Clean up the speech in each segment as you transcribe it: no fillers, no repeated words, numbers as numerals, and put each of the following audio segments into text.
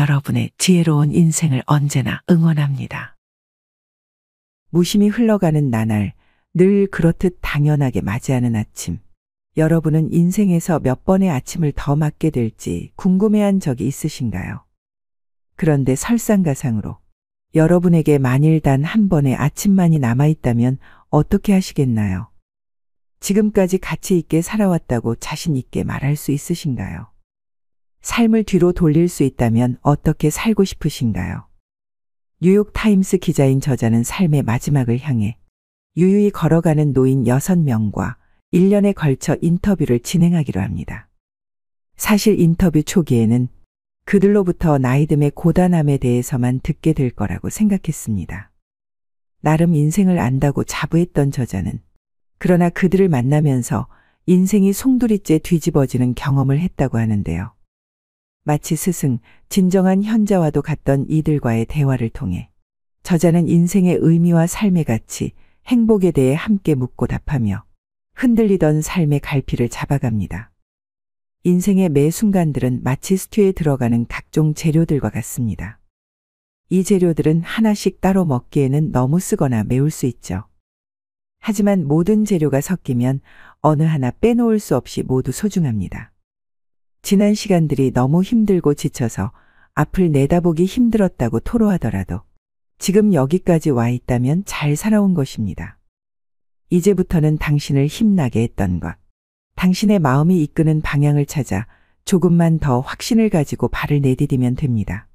여러분의 지혜로운 인생을 언제나 응원합니다. 무심히 흘러가는 나날, 늘 그렇듯 당연하게 맞이하는 아침. 여러분은 인생에서 몇 번의 아침을 더 맞게 될지 궁금해한 적이 있으신가요? 그런데 설상가상으로 여러분에게 만일 단 한 번의 아침만이 남아있다면 어떻게 하시겠나요? 지금까지 가치 있게 살아왔다고 자신 있게 말할 수 있으신가요? 삶을 뒤로 돌릴 수 있다면 어떻게 살고 싶으신가요? 뉴욕타임스 기자인 저자는 삶의 마지막을 향해 유유히 걸어가는 노인 6명과 1년에 걸쳐 인터뷰를 진행하기로 합니다. 사실 인터뷰 초기에는 그들로부터 나이듦의 고단함에 대해서만 듣게 될 거라고 생각했습니다. 나름 인생을 안다고 자부했던 저자는 그러나 그들을 만나면서 인생이 송두리째 뒤집어지는 경험을 했다고 하는데요. 마치 스승, 진정한 현자와도 같던 이들과의 대화를 통해 저자는 인생의 의미와 삶의 가치, 행복에 대해 함께 묻고 답하며 흔들리던 삶의 갈피를 잡아갑니다. 인생의 매 순간들은 마치 스튜에 들어가는 각종 재료들과 같습니다. 이 재료들은 하나씩 따로 먹기에는 너무 쓰거나 매울 수 있죠. 하지만 모든 재료가 섞이면 어느 하나 빼놓을 수 없이 모두 소중합니다. 지난 시간들이 너무 힘들고 지쳐서 앞을 내다보기 힘들었다고 토로하더라도 지금 여기까지 와 있다면 잘 살아온 것입니다. 이제부터는 당신을 힘나게 했던 것, 당신의 마음이 이끄는 방향을 찾아 조금만 더 확신을 가지고 발을 내디디면 됩니다.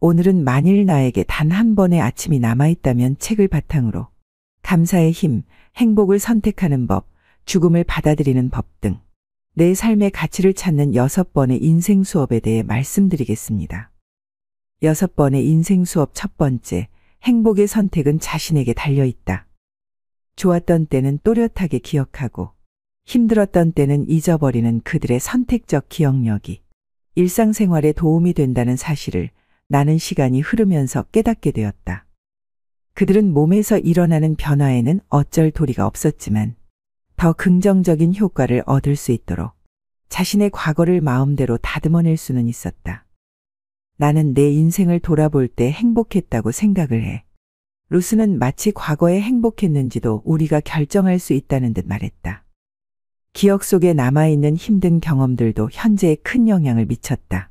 오늘은 만일 나에게 단 한 번의 아침이 남아있다면 책을 바탕으로 감사의 힘, 행복을 선택하는 법, 죽음을 받아들이는 법 등 내 삶의 가치를 찾는 6번의 인생 수업에 대해 말씀드리겠습니다. 6번의 인생 수업 첫 번째, 행복의 선택은 자신에게 달려있다. 좋았던 때는 또렷하게 기억하고 힘들었던 때는 잊어버리는 그들의 선택적 기억력이 일상생활에 도움이 된다는 사실을 나는 시간이 흐르면서 깨닫게 되었다. 그들은 몸에서 일어나는 변화에는 어쩔 도리가 없었지만 더 긍정적인 효과를 얻을 수 있도록 자신의 과거를 마음대로 다듬어낼 수는 있었다. 나는 내 인생을 돌아볼 때 행복했다고 생각을 해. 루스는 마치 과거에 행복했는지도 우리가 결정할 수 있다는 듯 말했다. 기억 속에 남아있는 힘든 경험들도 현재에 큰 영향을 미쳤다.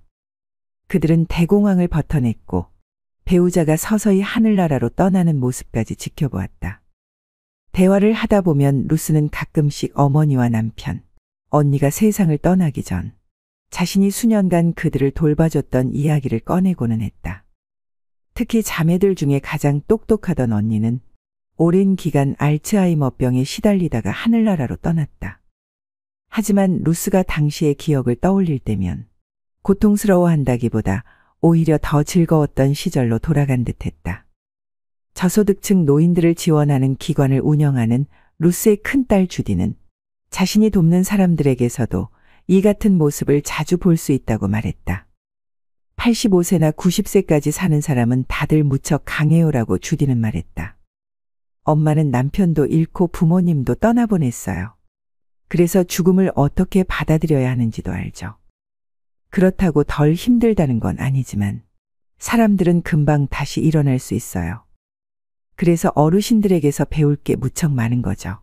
그들은 대공황을 버텨냈고 배우자가 서서히 하늘나라로 떠나는 모습까지 지켜보았다. 대화를 하다 보면 루스는 가끔씩 어머니와 남편, 언니가 세상을 떠나기 전 자신이 수년간 그들을 돌봐줬던 이야기를 꺼내고는 했다. 특히 자매들 중에 가장 똑똑하던 언니는 오랜 기간 알츠하이머병에 시달리다가 하늘나라로 떠났다. 하지만 루스가 당시의 기억을 떠올릴 때면 고통스러워한다기보다 오히려 더 즐거웠던 시절로 돌아간 듯했다. 저소득층 노인들을 지원하는 기관을 운영하는 루스의 큰딸 주디는 자신이 돕는 사람들에게서도 이 같은 모습을 자주 볼 수 있다고 말했다. 85세나 90세까지 사는 사람은 다들 무척 강해요라고 주디는 말했다. 엄마는 남편도 잃고 부모님도 떠나보냈어요. 그래서 죽음을 어떻게 받아들여야 하는지도 알죠. 그렇다고 덜 힘들다는 건 아니지만 사람들은 금방 다시 일어날 수 있어요. 그래서 어르신들에게서 배울 게 무척 많은 거죠.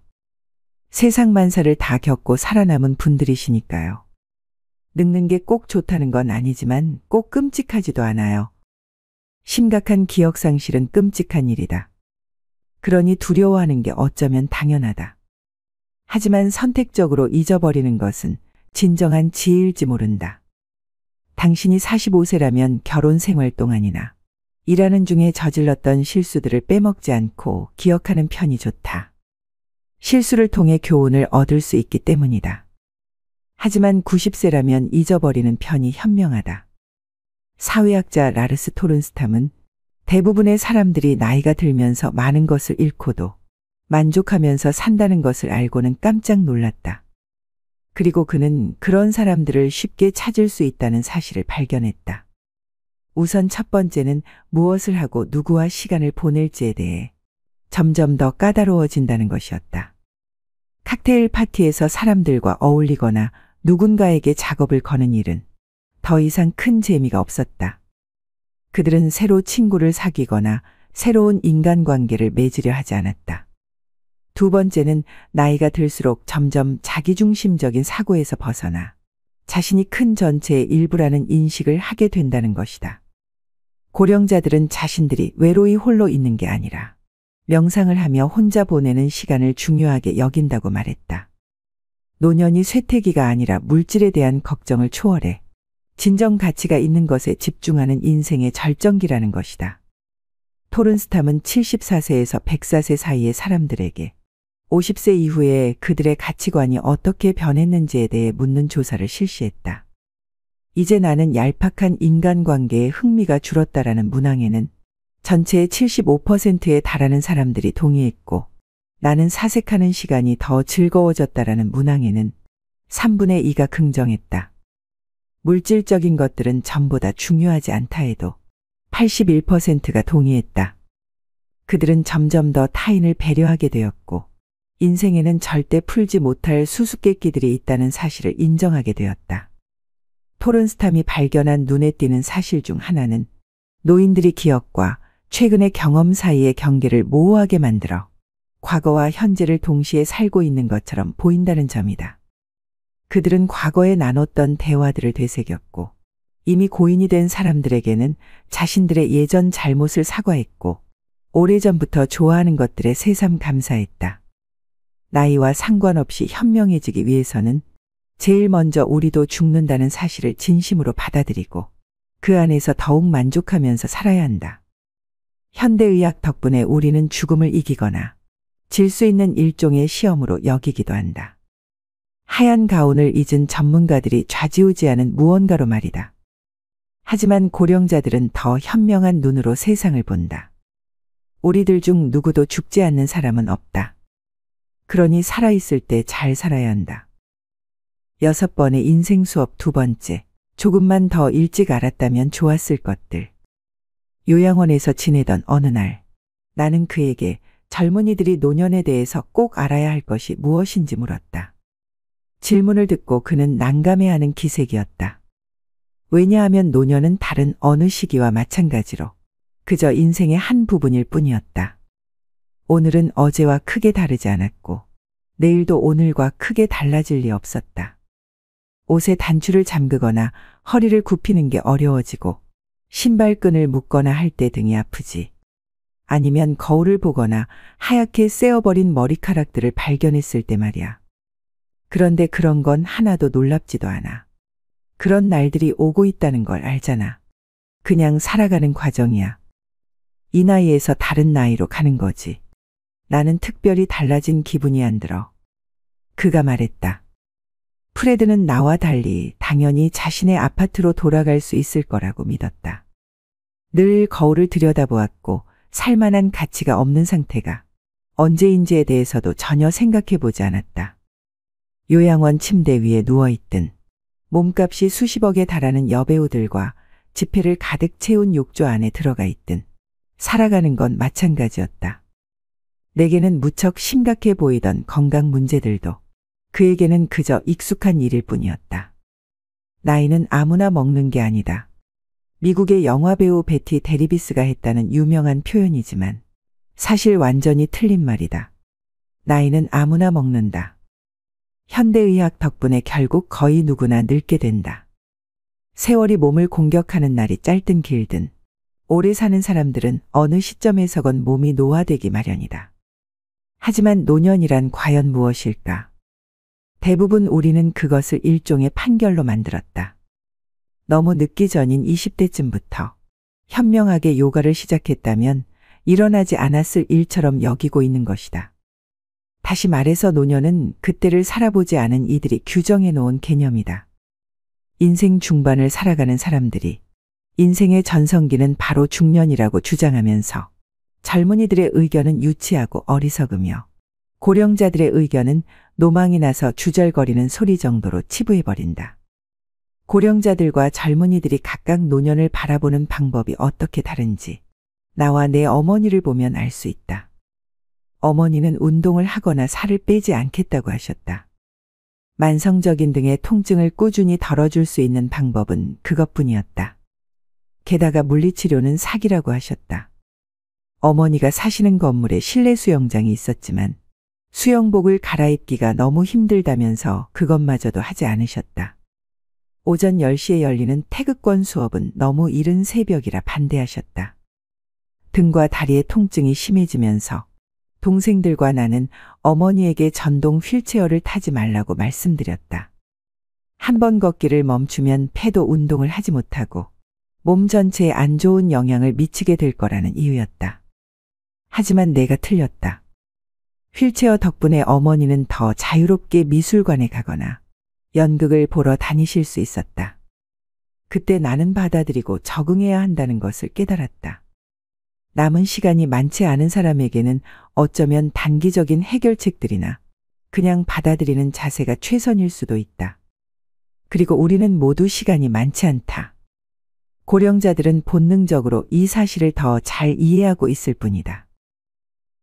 세상 만사를 다 겪고 살아남은 분들이시니까요. 늙는 게 꼭 좋다는 건 아니지만 꼭 끔찍하지도 않아요. 심각한 기억 상실은 끔찍한 일이다. 그러니 두려워하는 게 어쩌면 당연하다. 하지만 선택적으로 잊어버리는 것은 진정한 지혜일지 모른다. 당신이 45세라면 결혼 생활 동안이나 일하는 중에 저질렀던 실수들을 빼먹지 않고 기억하는 편이 좋다. 실수를 통해 교훈을 얻을 수 있기 때문이다. 하지만 90세라면 잊어버리는 편이 현명하다. 사회학자 라르스 토른스탐은 대부분의 사람들이 나이가 들면서 많은 것을 잃고도 만족하면서 산다는 것을 알고는 깜짝 놀랐다. 그리고 그는 그런 사람들을 쉽게 찾을 수 있다는 사실을 발견했다. 우선 첫 번째는 무엇을 하고 누구와 시간을 보낼지에 대해 점점 더 까다로워진다는 것이었다. 칵테일 파티에서 사람들과 어울리거나 누군가에게 작업을 거는 일은 더 이상 큰 재미가 없었다. 그들은 새로 친구를 사귀거나 새로운 인간관계를 맺으려 하지 않았다. 두 번째는 나이가 들수록 점점 자기중심적인 사고에서 벗어나 자신이 큰 전체의 일부라는 인식을 하게 된다는 것이다. 고령자들은 자신들이 외로이 홀로 있는 게 아니라 명상을 하며 혼자 보내는 시간을 중요하게 여긴다고 말했다. 노년이 쇠퇴기가 아니라 물질에 대한 걱정을 초월해 진정 가치가 있는 것에 집중하는 인생의 절정기라는 것이다. 토른스탐은 74세에서 104세 사이의 사람들에게 50세 이후에 그들의 가치관이 어떻게 변했는지에 대해 묻는 조사를 실시했다. 이제 나는 얄팍한 인간관계에 흥미가 줄었다라는 문항에는 전체의 75%에 달하는 사람들이 동의했고, 나는 사색하는 시간이 더 즐거워졌다라는 문항에는 3분의 2가 긍정했다. 물질적인 것들은 전보다 중요하지 않다 해도 81%가 동의했다. 그들은 점점 더 타인을 배려하게 되었고, 인생에는 절대 풀지 못할 수수께끼들이 있다는 사실을 인정하게 되었다. 토른스탐이 발견한 눈에 띄는 사실 중 하나는 노인들이 기억과 최근의 경험 사이의 경계를 모호하게 만들어 과거와 현재를 동시에 살고 있는 것처럼 보인다는 점이다. 그들은 과거에 나눴던 대화들을 되새겼고, 이미 고인이 된 사람들에게는 자신들의 예전 잘못을 사과했고, 오래전부터 좋아하는 것들에 새삼 감사했다. 나이와 상관없이 현명해지기 위해서는 제일 먼저 우리도 죽는다는 사실을 진심으로 받아들이고 그 안에서 더욱 만족하면서 살아야 한다. 현대의학 덕분에 우리는 죽음을 이기거나 질 수 있는 일종의 시험으로 여기기도 한다. 하얀 가운을 잊은 전문가들이 좌지우지하는 무언가로 말이다. 하지만 고령자들은 더 현명한 눈으로 세상을 본다. 우리들 중 누구도 죽지 않는 사람은 없다. 그러니 살아있을 때 잘 살아야 한다. 6번의 인생 수업 2번째. 조금만 더 일찍 알았다면 좋았을 것들. 요양원에서 지내던 어느 날, 나는 그에게 젊은이들이 노년에 대해서 꼭 알아야 할 것이 무엇인지 물었다. 질문을 듣고 그는 난감해하는 기색이었다. 왜냐하면 노년은 다른 어느 시기와 마찬가지로 그저 인생의 한 부분일 뿐이었다. 오늘은 어제와 크게 다르지 않았고 내일도 오늘과 크게 달라질 리 없었다. 옷에 단추를 잠그거나 허리를 굽히는 게 어려워지고 신발끈을 묶거나 할 때 등이 아프지. 아니면 거울을 보거나 하얗게 세어버린 머리카락들을 발견했을 때 말이야. 그런데 그런 건 하나도 놀랍지도 않아. 그런 날들이 오고 있다는 걸 알잖아. 그냥 살아가는 과정이야. 이 나이에서 다른 나이로 가는 거지. 나는 특별히 달라진 기분이 안 들어. 그가 말했다. 프레드는 나와 달리 당연히 자신의 아파트로 돌아갈 수 있을 거라고 믿었다. 늘 거울을 들여다보았고 살만한 가치가 없는 상태가 언제인지에 대해서도 전혀 생각해보지 않았다. 요양원 침대 위에 누워있든 몸값이 수십억에 달하는 여배우들과 지폐를 가득 채운 욕조 안에 들어가 있든 살아가는 건 마찬가지였다. 내게는 무척 심각해 보이던 건강 문제들도 그에게는 그저 익숙한 일일 뿐이었다. 나이는 아무나 먹는 게 아니다. 미국의 영화배우 베티 데리비스가 했다는 유명한 표현이지만 사실 완전히 틀린 말이다. 나이는 아무나 먹는다. 현대의학 덕분에 결국 거의 누구나 늙게 된다. 세월이 몸을 공격하는 날이 짧든 길든 오래 사는 사람들은 어느 시점에서건 몸이 노화되기 마련이다. 하지만 노년이란 과연 무엇일까? 대부분 우리는 그것을 일종의 판결로 만들었다. 너무 늦기 전인 20대쯤부터 현명하게 요가를 시작했다면 일어나지 않았을 일처럼 여기고 있는 것이다. 다시 말해서 노년은 그때를 살아보지 않은 이들이 규정해 놓은 개념이다. 인생 중반을 살아가는 사람들이 인생의 전성기는 바로 중년이라고 주장하면서 젊은이들의 의견은 유치하고 어리석으며 고령자들의 의견은 노망이 나서 주절거리는 소리 정도로 치부해버린다. 고령자들과 젊은이들이 각각 노년을 바라보는 방법이 어떻게 다른지 나와 내 어머니를 보면 알 수 있다. 어머니는 운동을 하거나 살을 빼지 않겠다고 하셨다. 만성적인 등의 통증을 꾸준히 덜어줄 수 있는 방법은 그것뿐이었다. 게다가 물리치료는 사기라고 하셨다. 어머니가 사시는 건물에 실내 수영장이 있었지만 수영복을 갈아입기가 너무 힘들다면서 그것마저도 하지 않으셨다. 오전 10시에 열리는 태극권 수업은 너무 이른 새벽이라 반대하셨다. 등과 다리의 통증이 심해지면서 동생들과 나는 어머니에게 전동 휠체어를 타지 말라고 말씀드렸다. 한 번 걷기를 멈추면 폐도 운동을 하지 못하고 몸 전체에 안 좋은 영향을 미치게 될 거라는 이유였다. 하지만 내가 틀렸다. 휠체어 덕분에 어머니는 더 자유롭게 미술관에 가거나 연극을 보러 다니실 수 있었다. 그때 나는 받아들이고 적응해야 한다는 것을 깨달았다. 남은 시간이 많지 않은 사람에게는 어쩌면 단기적인 해결책들이나 그냥 받아들이는 자세가 최선일 수도 있다. 그리고 우리는 모두 시간이 많지 않다. 고령자들은 본능적으로 이 사실을 더 잘 이해하고 있을 뿐이다.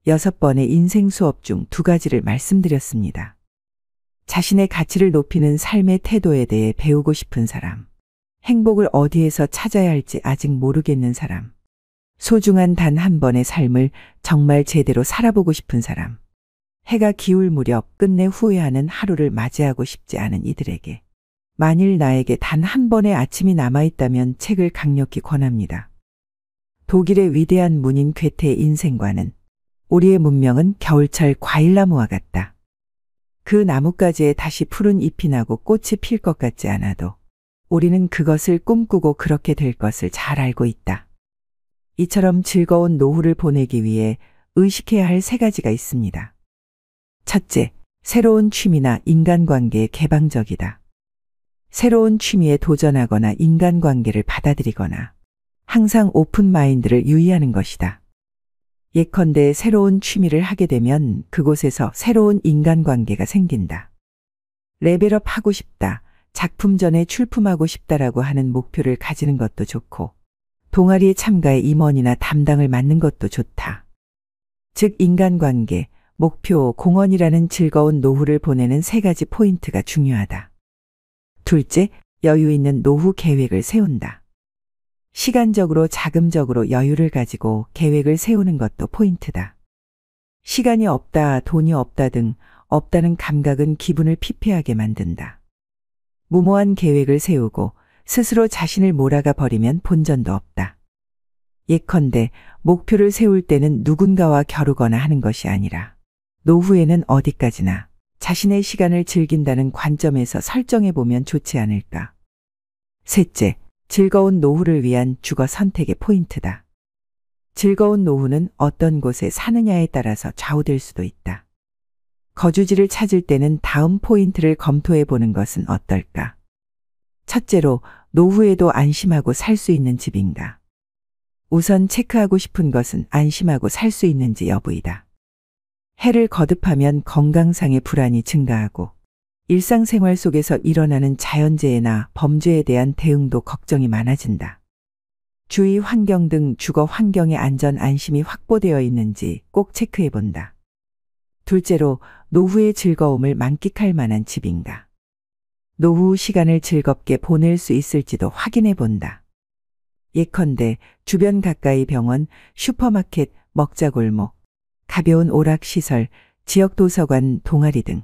6번의 인생 수업 중 2가지를 말씀드렸습니다. 자신의 가치를 높이는 삶의 태도에 대해 배우고 싶은 사람, 행복을 어디에서 찾아야 할지 아직 모르겠는 사람, 소중한 단 한 번의 삶을 정말 제대로 살아보고 싶은 사람, 해가 기울 무렵 끝내 후회하는 하루를 맞이하고 싶지 않은 이들에게 만일 나에게 단 한 번의 아침이 남아있다면 책을 강력히 권합니다. 독일의 위대한 문인 괴테의 인생과는 우리의 문명은 겨울철 과일나무와 같다. 그 나뭇가지에 다시 푸른 잎이 나고 꽃이 필 것 같지 않아도 우리는 그것을 꿈꾸고 그렇게 될 것을 잘 알고 있다. 이처럼 즐거운 노후를 보내기 위해 의식해야 할 3가지가 있습니다. 첫째, 새로운 취미나 인간관계에 개방적이다. 새로운 취미에 도전하거나 인간관계를 받아들이거나 항상 오픈마인드를 유의하는 것이다. 예컨대 새로운 취미를 하게 되면 그곳에서 새로운 인간관계가 생긴다. 레벨업 하고 싶다, 작품 전에 출품하고 싶다라고 하는 목표를 가지는 것도 좋고 동아리에 참가해 임원이나 담당을 맡는 것도 좋다. 즉 인간관계, 목표, 공헌이라는 즐거운 노후를 보내는 3가지 포인트가 중요하다. 둘째, 여유 있는 노후 계획을 세운다. 시간적으로 자금적으로 여유를 가지고 계획을 세우는 것도 포인트다. 시간이 없다, 돈이 없다 등 없다는 감각은 기분을 피폐하게 만든다. 무모한 계획을 세우고 스스로 자신을 몰아가 버리면 본전도 없다. 예컨대 목표를 세울 때는 누군가와 겨루거나 하는 것이 아니라 노후에는 어디까지나 자신의 시간을 즐긴다는 관점에서 설정해 보면 좋지 않을까. 셋째, 즐거운 노후를 위한 주거 선택의 포인트다. 즐거운 노후는 어떤 곳에 사느냐에 따라서 좌우될 수도 있다. 거주지를 찾을 때는 다음 포인트를 검토해 보는 것은 어떨까? 첫째로, 노후에도 안심하고 살 수 있는 집인가? 우선 체크하고 싶은 것은 안심하고 살 수 있는지 여부이다. 해를 거듭하면 건강상의 불안이 증가하고 일상생활 속에서 일어나는 자연재해나 범죄에 대한 대응도 걱정이 많아진다. 주위 환경 등 주거 환경의 안전 안심이 확보되어 있는지 꼭 체크해 본다. 둘째로, 노후의 즐거움을 만끽할 만한 집인가? 노후 시간을 즐겁게 보낼 수 있을지도 확인해 본다. 예컨대 주변 가까이 병원, 슈퍼마켓, 먹자골목, 가벼운 오락시설, 지역도서관, 동아리 등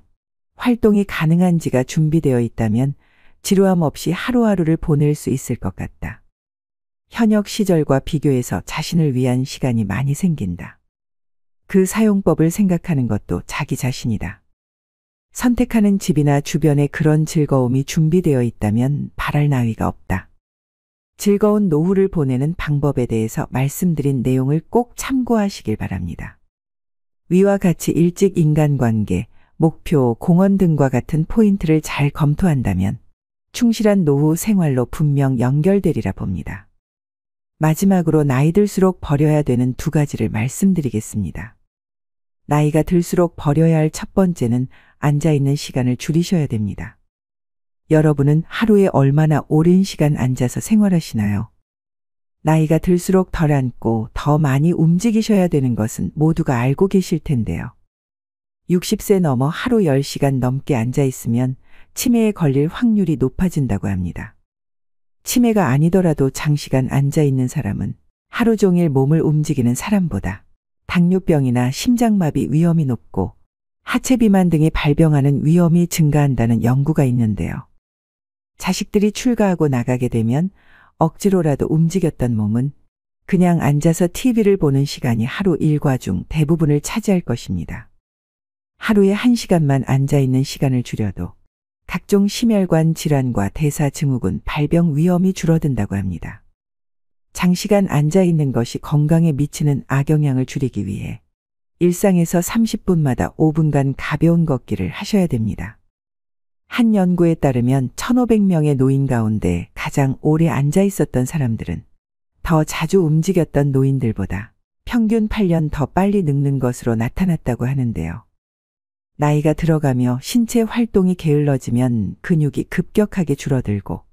활동이 가능한지가 준비되어 있다면 지루함 없이 하루하루를 보낼 수 있을 것 같다. 현역 시절과 비교해서 자신을 위한 시간이 많이 생긴다. 그 사용법을 생각하는 것도 자기 자신이다. 선택하는 집이나 주변에 그런 즐거움이 준비되어 있다면 바랄 나위가 없다. 즐거운 노후를 보내는 방법에 대해서 말씀드린 내용을 꼭 참고하시길 바랍니다. 위와 같이 일찍 인간관계, 목표, 공헌 등과 같은 포인트를 잘 검토한다면 충실한 노후 생활로 분명 연결되리라 봅니다. 마지막으로 나이 들수록 버려야 되는 2가지를 말씀드리겠습니다. 나이가 들수록 버려야 할 첫 번째는 앉아있는 시간을 줄이셔야 됩니다. 여러분은 하루에 얼마나 오랜 시간 앉아서 생활하시나요? 나이가 들수록 덜 앉고 더 많이 움직이셔야 되는 것은 모두가 알고 계실 텐데요. 60세 넘어 하루 10시간 넘게 앉아 있으면 치매에 걸릴 확률이 높아진다고 합니다. 치매가 아니더라도 장시간 앉아 있는 사람은 하루 종일 몸을 움직이는 사람보다 당뇨병이나 심장마비 위험이 높고 하체 비만 등의 발병하는 위험이 증가한다는 연구가 있는데요. 자식들이 출가하고 나가게 되면 억지로라도 움직였던 몸은 그냥 앉아서 TV를 보는 시간이 하루 일과 중 대부분을 차지할 것입니다. 하루에 1시간만 앉아 있는 시간을 줄여도 각종 심혈관 질환과 대사증후군 발병 위험이 줄어든다고 합니다. 장시간 앉아 있는 것이 건강에 미치는 악영향을 줄이기 위해 일상에서 30분마다 5분간 가벼운 걷기를 하셔야 됩니다. 한 연구에 따르면 1,500명의 노인 가운데 가장 오래 앉아 있었던 사람들은 더 자주 움직였던 노인들보다 평균 8년 더 빨리 늙는 것으로 나타났다고 하는데요. 나이가 들어가며 신체 활동이 게을러지면 근육이 급격하게 줄어들고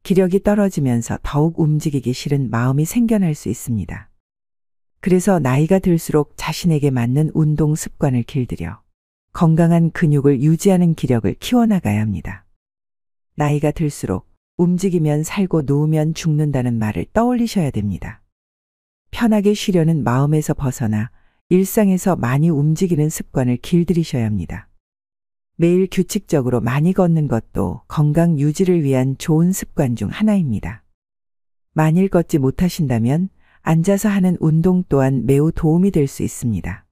기력이 떨어지면서 더욱 움직이기 싫은 마음이 생겨날 수 있습니다. 그래서 나이가 들수록 자신에게 맞는 운동 습관을 길들여 건강한 근육을 유지하는 기력을 키워나가야 합니다. 나이가 들수록 움직이면 살고 누우면 죽는다는 말을 떠올리셔야 됩니다. 편하게 쉬려는 마음에서 벗어나 일상에서 많이 움직이는 습관을 길들이셔야 합니다. 매일 규칙적으로 많이 걷는 것도 건강 유지를 위한 좋은 습관 중 하나입니다. 만일 걷지 못하신다면 앉아서 하는 운동 또한 매우 도움이 될 수 있습니다.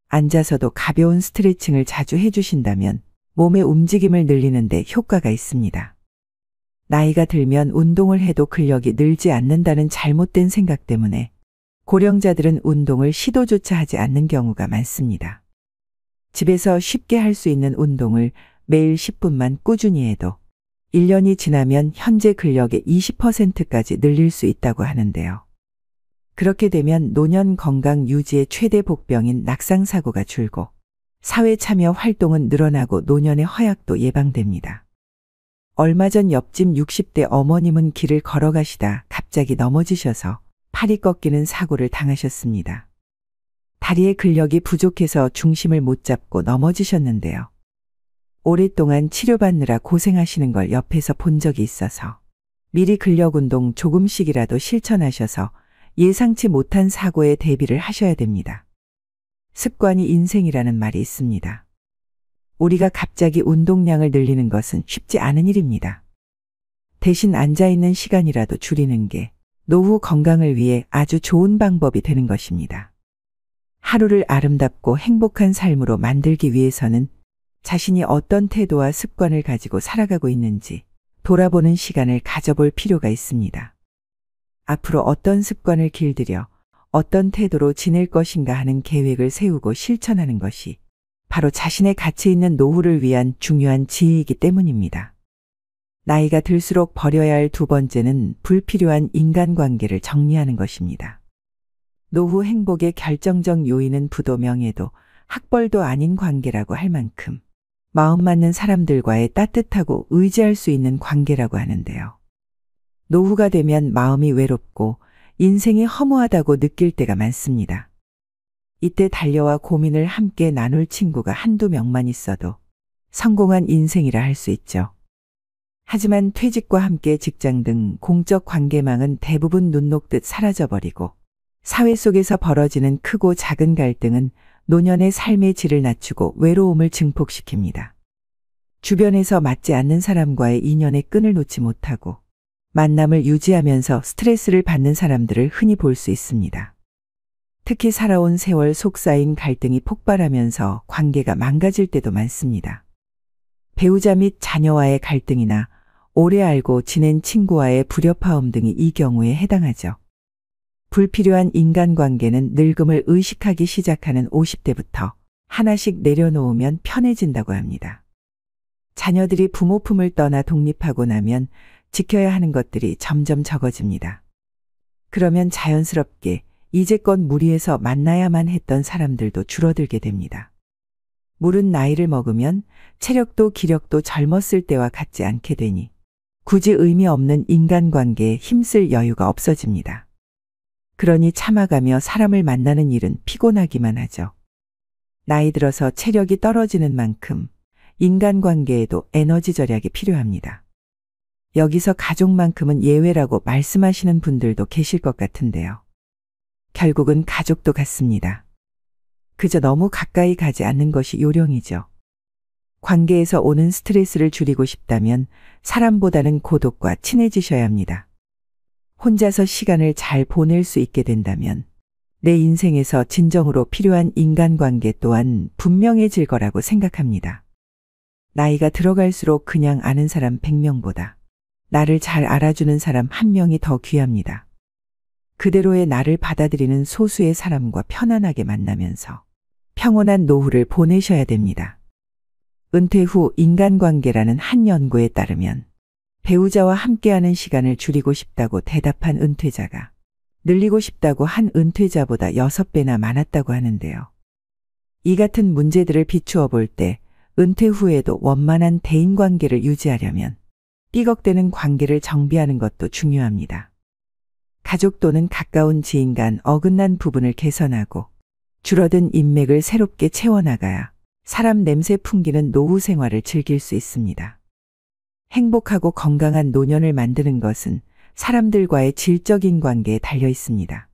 앉아서도 가벼운 스트레칭을 자주 해주신다면 몸의 움직임을 늘리는 데 효과가 있습니다. 나이가 들면 운동을 해도 근력이 늘지 않는다는 잘못된 생각 때문에 고령자들은 운동을 시도조차 하지 않는 경우가 많습니다. 집에서 쉽게 할 수 있는 운동을 매일 10분만 꾸준히 해도 1년이 지나면 현재 근력의 20%까지 늘릴 수 있다고 하는데요. 그렇게 되면 노년 건강 유지의 최대 복병인 낙상사고가 줄고 사회 참여 활동은 늘어나고 노년의 허약도 예방됩니다. 얼마 전 옆집 60대 어머님은 길을 걸어가시다 갑자기 넘어지셔서 팔이 꺾이는 사고를 당하셨습니다. 다리의 근력이 부족해서 중심을 못 잡고 넘어지셨는데요. 오랫동안 치료받느라 고생하시는 걸 옆에서 본 적이 있어서 미리 근력 운동 조금씩이라도 실천하셔서 예상치 못한 사고에 대비를 하셔야 됩니다. 습관이 인생이라는 말이 있습니다. 우리가 갑자기 운동량을 늘리는 것은 쉽지 않은 일입니다. 대신 앉아있는 시간이라도 줄이는 게 노후 건강을 위해 아주 좋은 방법이 되는 것입니다. 하루를 아름답고 행복한 삶으로 만들기 위해서는 자신이 어떤 태도와 습관을 가지고 살아가고 있는지 돌아보는 시간을 가져볼 필요가 있습니다. 앞으로 어떤 습관을 길들여 어떤 태도로 지낼 것인가 하는 계획을 세우고 실천하는 것이 바로 자신의 가치 있는 노후를 위한 중요한 지혜이기 때문입니다. 나이가 들수록 버려야 할 두 번째는 불필요한 인간관계를 정리하는 것입니다. 노후 행복의 결정적 요인은 부도 명예도 학벌도 아닌 관계라고 할 만큼 마음 맞는 사람들과의 따뜻하고 의지할 수 있는 관계라고 하는데요. 노후가 되면 마음이 외롭고 인생이 허무하다고 느낄 때가 많습니다. 이때 달려와 고민을 함께 나눌 친구가 한두 명만 있어도 성공한 인생이라 할 수 있죠. 하지만 퇴직과 함께 직장 등 공적 관계망은 대부분 눈 녹듯 사라져버리고 사회 속에서 벌어지는 크고 작은 갈등은 노년의 삶의 질을 낮추고 외로움을 증폭시킵니다. 주변에서 맞지 않는 사람과의 인연의 끈을 놓지 못하고 만남을 유지하면서 스트레스를 받는 사람들을 흔히 볼 수 있습니다. 특히 살아온 세월 속쌓인 갈등이 폭발하면서 관계가 망가질 때도 많습니다. 배우자 및 자녀와의 갈등이나 오래 알고 지낸 친구와의 불협화음 등이 이 경우에 해당하죠. 불필요한 인간관계는 늙음을 의식하기 시작하는 50대부터 하나씩 내려놓으면 편해진다고 합니다. 자녀들이 부모 품을 떠나 독립하고 나면 지켜야 하는 것들이 점점 적어집니다. 그러면 자연스럽게 이제껏 무리해서 만나야만 했던 사람들도 줄어들게 됩니다. 물은 나이를 먹으면 체력도 기력도 젊었을 때와 같지 않게 되니 굳이 의미 없는 인간관계에 힘쓸 여유가 없어집니다. 그러니 참아가며 사람을 만나는 일은 피곤하기만 하죠. 나이 들어서 체력이 떨어지는 만큼 인간관계에도 에너지 절약이 필요합니다. 여기서 가족만큼은 예외라고 말씀하시는 분들도 계실 것 같은데요. 결국은 가족도 같습니다. 그저 너무 가까이 가지 않는 것이 요령이죠. 관계에서 오는 스트레스를 줄이고 싶다면 사람보다는 고독과 친해지셔야 합니다. 혼자서 시간을 잘 보낼 수 있게 된다면 내 인생에서 진정으로 필요한 인간관계 또한 분명해질 거라고 생각합니다. 나이가 들어갈수록 그냥 아는 사람 100명보다 나를 잘 알아주는 사람 1명이 더 귀합니다. 그대로의 나를 받아들이는 소수의 사람과 편안하게 만나면서 평온한 노후를 보내셔야 됩니다. 은퇴 후 인간관계라는 한 연구에 따르면 배우자와 함께하는 시간을 줄이고 싶다고 대답한 은퇴자가 늘리고 싶다고 한 은퇴자보다 6배나 많았다고 하는데요. 이 같은 문제들을 비추어 볼 때 은퇴 후에도 원만한 대인관계를 유지하려면 삐걱대는 관계를 정비하는 것도 중요합니다. 가족 또는 가까운 지인 간 어긋난 부분을 개선하고 줄어든 인맥을 새롭게 채워나가야 사람 냄새 풍기는 노후 생활을 즐길 수 있습니다. 행복하고 건강한 노년을 만드는 것은 사람들과의 질적인 관계에 달려 있습니다.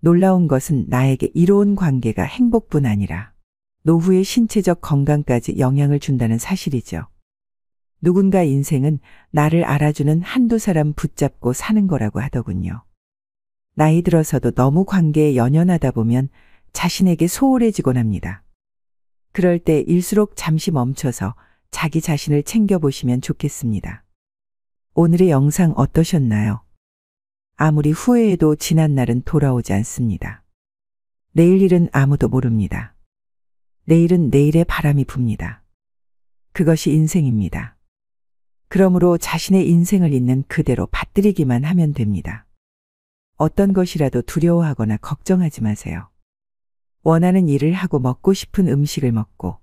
놀라운 것은 나에게 이로운 관계가 행복뿐 아니라 노후의 신체적 건강까지 영향을 준다는 사실이죠. 누군가 인생은 나를 알아주는 한두 사람 붙잡고 사는 거라고 하더군요. 나이 들어서도 너무 관계에 연연하다 보면 자신에게 소홀해지곤 합니다. 그럴 때 일수록 잠시 멈춰서 자기 자신을 챙겨보시면 좋겠습니다. 오늘의 영상 어떠셨나요? 아무리 후회해도 지난 날은 돌아오지 않습니다. 내일 일은 아무도 모릅니다. 내일은 내일의 바람이 붑니다. 그것이 인생입니다. 그러므로 자신의 인생을 있는 그대로 받들이기만 하면 됩니다. 어떤 것이라도 두려워하거나 걱정하지 마세요. 원하는 일을 하고 먹고 싶은 음식을 먹고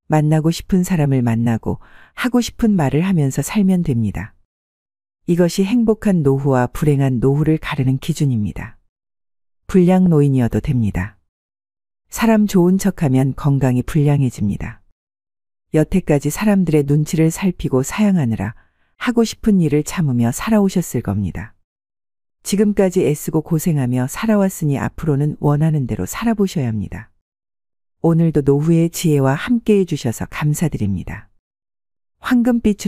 만나고 싶은 사람을 만나고 하고 싶은 말을 하면서 살면 됩니다. 이것이 행복한 노후와 불행한 노후를 가르는 기준입니다. 불량 노인이어도 됩니다. 사람 좋은 척하면 건강이 불량해집니다. 여태까지 사람들의 눈치를 살피고 사양하느라 하고 싶은 일을 참으며 살아오셨을 겁니다. 지금까지 애쓰고 고생하며 살아왔으니 앞으로는 원하는 대로 살아보셔야 합니다. 오늘도 노후의 지혜와 함께해 주셔서 감사드립니다. 황금빛으로